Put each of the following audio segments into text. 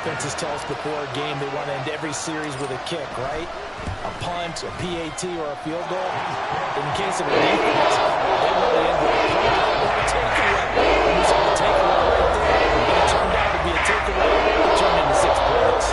offenses tell us before a game they want to end every series with a kick, right? A punt, a PAT, or a field goal. In the case of a defense, they want to end with a punt or a takeaway. And we saw the takeaway right there. And it turned out to be a takeaway. It turned into 6 points.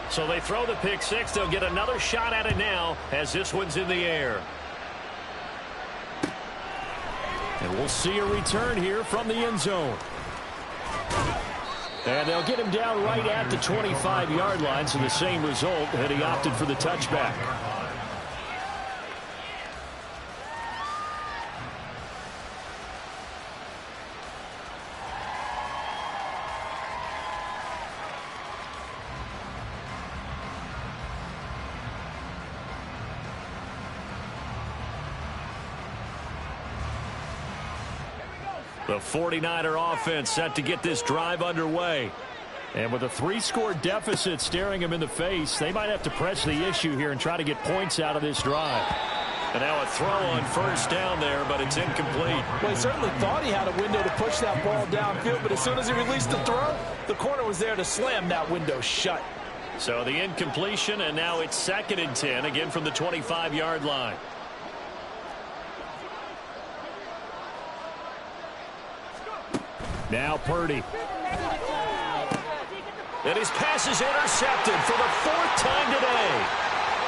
So they throw the pick six. They'll get another shot at it now as this one's in the air. And we'll see a return here from the end zone. And they'll get him down right at the 25-yard line, so the same result, and he opted for the touchback. The 49er offense set to get this drive underway. And with a 3-score deficit staring him in the face, they might have to press the issue here and try to get points out of this drive. And now a throw on first down there, but it's incomplete. Well, he certainly thought he had a window to push that ball downfield, but as soon as he released the throw, the corner was there to slam that window shut. So the incompletion, and now it's 2nd and 10, again from the 25-yard line. Now Purdy. And his pass is intercepted for the 4th time today.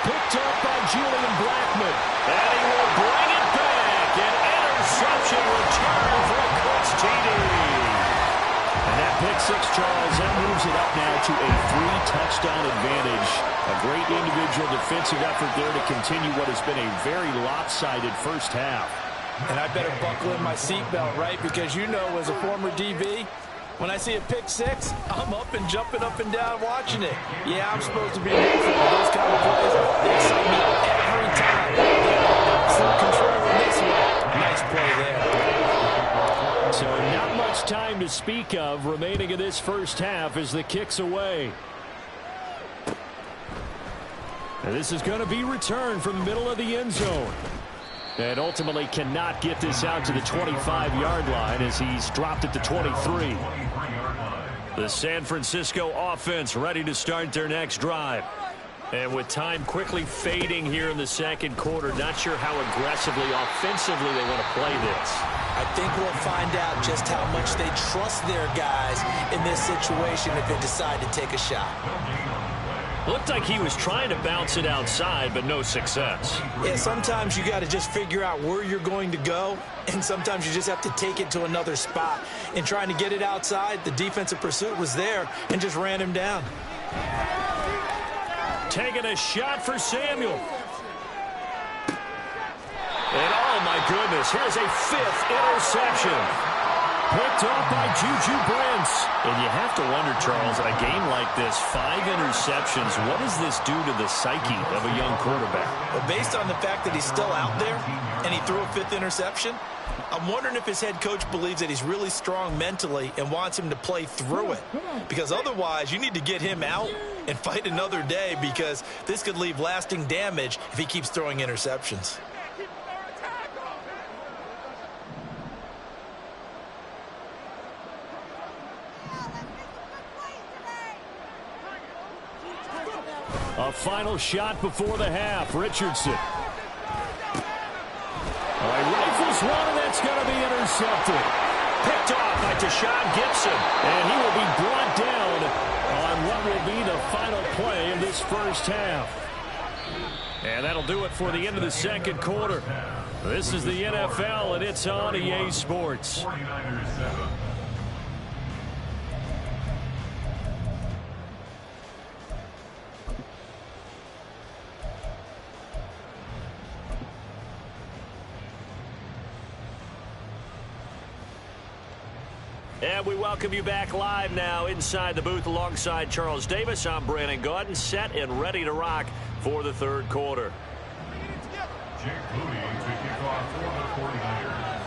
Picked up by Julian Blackmon. And he will bring it back. An interception return for a Colts TD. And that pick six, Charles, that moves it up now to a 3-touchdown advantage. A great individual defensive effort there to continue what has been a very lopsided first half. And I better buckle in my seatbelt, right? Because you know, as a former DB, when I see a pick six, I'm up and jumping up and down watching it. Yeah, I'm supposed to be rooting for those kind of plays. They excite me every time. Full control in this one. Nice play there. So not much time to speak of remaining in this first half as the kick's away. And this is going to be returned from the middle of the end zone. And ultimately cannot get this out to the 25-yard line as he's dropped it to 23. The San Francisco offense ready to start their next drive. And with time quickly fading here in the second quarter, not sure how aggressively, offensively they want to play this. I think we'll find out just how much they trust their guys in this situation if they decide to take a shot. Looked like he was trying to bounce it outside, but no success. Yeah, sometimes you got to just figure out where you're going to go, and sometimes you just have to take it to another spot. In trying to get it outside, the defensive pursuit was there and just ran him down. Taking a shot for Samuel. And oh my goodness, here's a 5th interception. Picked off by Juju Brents. And you have to wonder, Charles, in a game like this, 5 interceptions, what does this do to the psyche of a young quarterback? Well, based on the fact that he's still out there and he threw a 5th interception, I'm wondering if his head coach believes that he's really strong mentally and wants him to play through it. Because otherwise, you need to get him out and fight another day, because this could leave lasting damage if he keeps throwing interceptions. A final shot before the half. Richardson. All right, rifles one, and that's going to be intercepted. Picked off by Deshaun Gibson. And he will be brought down on what will be the final play of this first half. And that'll do it for the end of the second quarter. This is the NFL, and it's on EA Sports. And we welcome you back live now inside the booth alongside Charles Davis. I'm Brandon Gaudin, set and ready to rock for the third quarter. Jake Moody to kick off for the 49ers.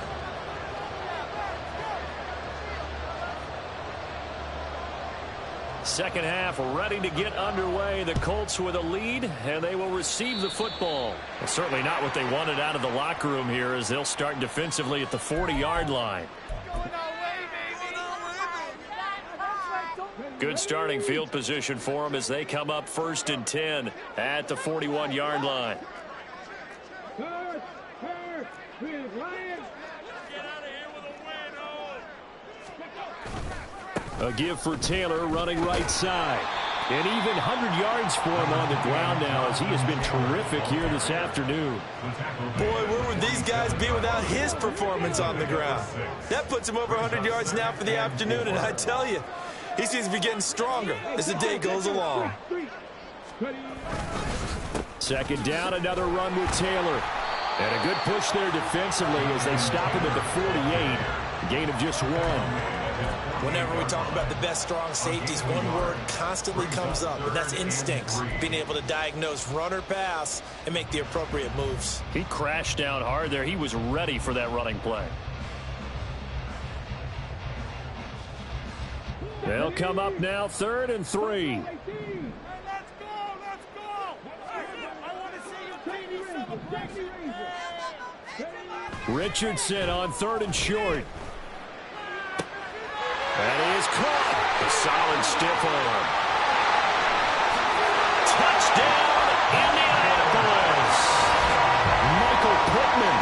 Second half ready to get underway. The Colts with a lead, and they will receive the football. Well, certainly not what they wanted out of the locker room here, as they'll start defensively at the 40-yard line. Good starting field position for them as they come up 1st and 10 at the 41-yard line. A give for Taylor running right side. And even 100 yards for him on the ground now, as he has been terrific here this afternoon. Boy, where would these guys be without his performance on the ground? That puts him over 100 yards now for the afternoon, and I tell you, he seems to be getting stronger as the day goes along. Second down, another run with Taylor. And a good push there defensively as they stop him at the 48. A gain of just 1. Whenever we talk about the best strong safeties, one word constantly comes up, and that's instincts. Being able to diagnose run or pass and make the appropriate moves. He crashed down hard there. He was ready for that running play. They'll come up now 3rd and 3. Richardson on 3rd and short. And he is caught. A solid stiff arm. Touchdown, Indianapolis. Michael Pittman,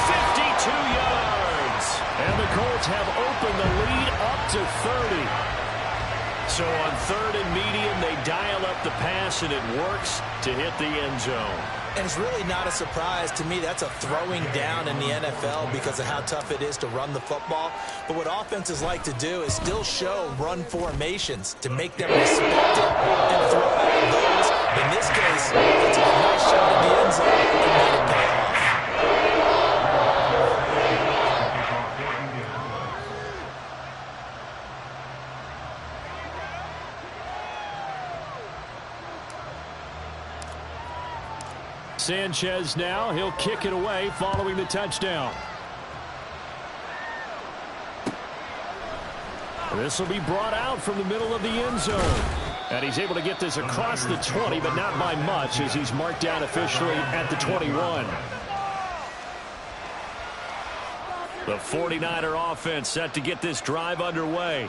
52 yards. And the Colts have opened the lead up to 30. So on 3rd and medium, they dial up the pass, and it works to hit the end zone. And it's really not a surprise to me. That's a throwing down in the NFL because of how tough it is to run the football. But what offenses like to do is still show run formations to make them respect it and throw out of those. In this case, it's a nice shot at the end zone and made it pay off. Sanchez now. He'll kick it away following the touchdown. This will be brought out from the middle of the end zone. And he's able to get this across the 20, but not by much, as he's marked down officially at the 21. The 49er offense set to get this drive underway.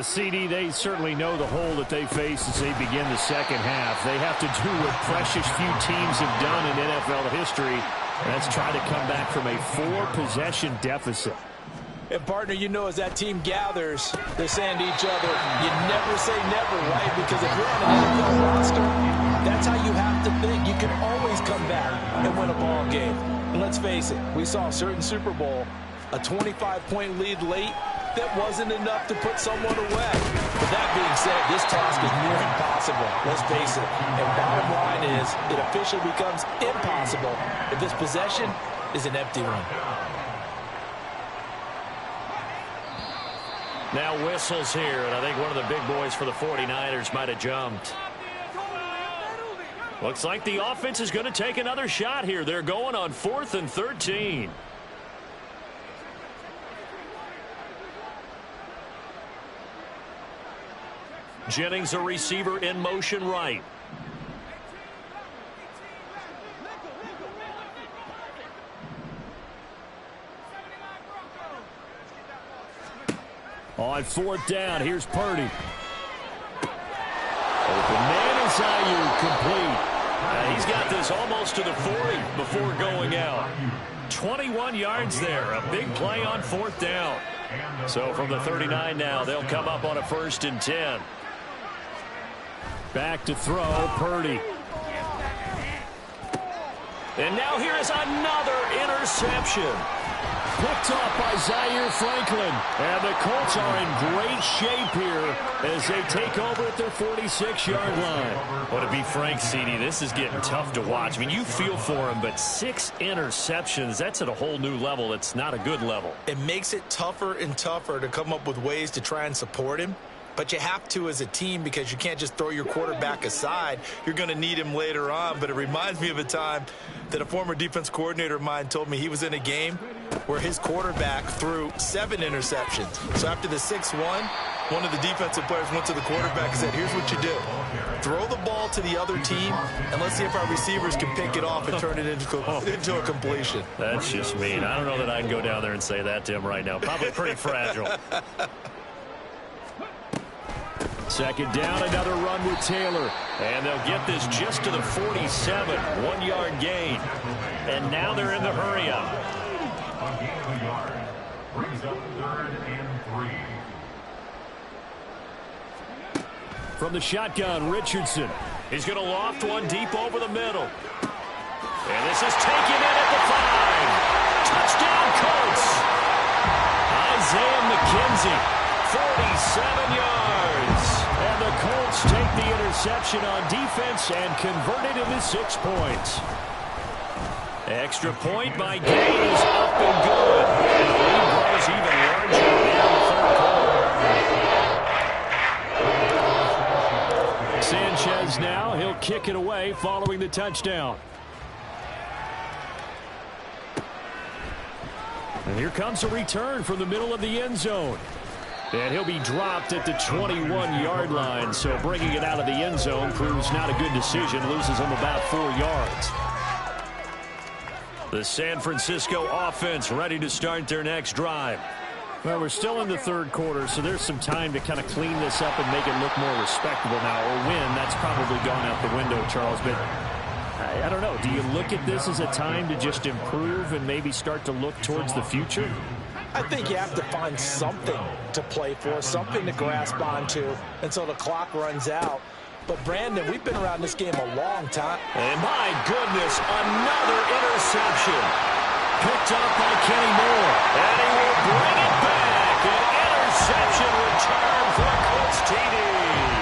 CD, they certainly know the hole that they face as they begin the second half. They have to do what precious few teams have done in NFL history. That's try to come back from a 4-possession deficit. And, partner, you know, as that team gathers, they're saying to each other, you never say never, right? Because if you're on an NFL roster, that's how you have to think. You can always come back and win a ball game. And let's face it, we saw a certain Super Bowl, a 25-point lead late. That wasn't enough to put someone away. But that being said, this task is near impossible. Let's face it. And bottom line is, it officially becomes impossible if this possession is an empty run. Now whistles here, and I think one of the big boys for the 49ers might have jumped. Looks like the offense is going to take another shot here. They're going on 4th and 13. Jennings, a receiver in motion right. On 4th down, here's Purdy. Open man is Ayuk, complete. He's got this almost to the 40 before going out. 21 yards there, a big play on 4th down. So from the 39 now, they'll come up on a 1st and 10. Back to throw, Purdy. And now here is another interception. Picked off by Zaire Franklin. And the Colts are in great shape here as they take over at their 46-yard line. Well, to be frank, CD, this is getting tough to watch. I mean, you feel for him, but 6 interceptions, that's at a whole new level. It's not a good level. It makes it tougher and tougher to come up with ways to try and support him. but you have to as a team because you can't just throw your quarterback aside. You're going to need him later on, but it reminds me of a time that a former defense coordinator of mine told me he was in a game where his quarterback threw 7 interceptions. So after the 6-1, one of the defensive players went to the quarterback and said, here's what you do. Throw the ball to the other team, and let's see if our receivers can pick it off and turn it into a completion. That's just mean. I don't know that I can go down there and say that to him right now. Probably pretty fragile. Second down, another run with Taylor. And they'll get this just to the 47. 1-yard gain. And now they're in the hurry-up. A gain of a yard. Brings up 3rd and 3. From the shotgun, Richardson. He's going to loft one deep over the middle. And this is taken in at the 5. Touchdown, Colts. Isaiah McKenzie, 47 yards. And the Colts take the interception on defense and convert it into 6 points. Extra point by Gay is up and good. And the lead grows even larger in the 3rd quarter. Sanchez now, he'll kick it away following the touchdown. And here comes a return from the middle of the end zone. And he'll be dropped at the 21-yard line, so bringing it out of the end zone proves not a good decision, loses him about 4 yards. The San Francisco offense ready to start their next drive. Well, we're still in the 3rd quarter, so there's some time to kind of clean this up and make it look more respectable now. Or win, that's probably gone out the window, Charles. But I don't know. Do you look at this as a time to just improve and maybe start to look towards the future? I think you have to find something to play for, something to grasp onto until the clock runs out. But, Brandon, we've been around this game a long time. And, my goodness, another interception. Picked up by Kenny Moore. And he will bring it back. An interception return for Colts TD.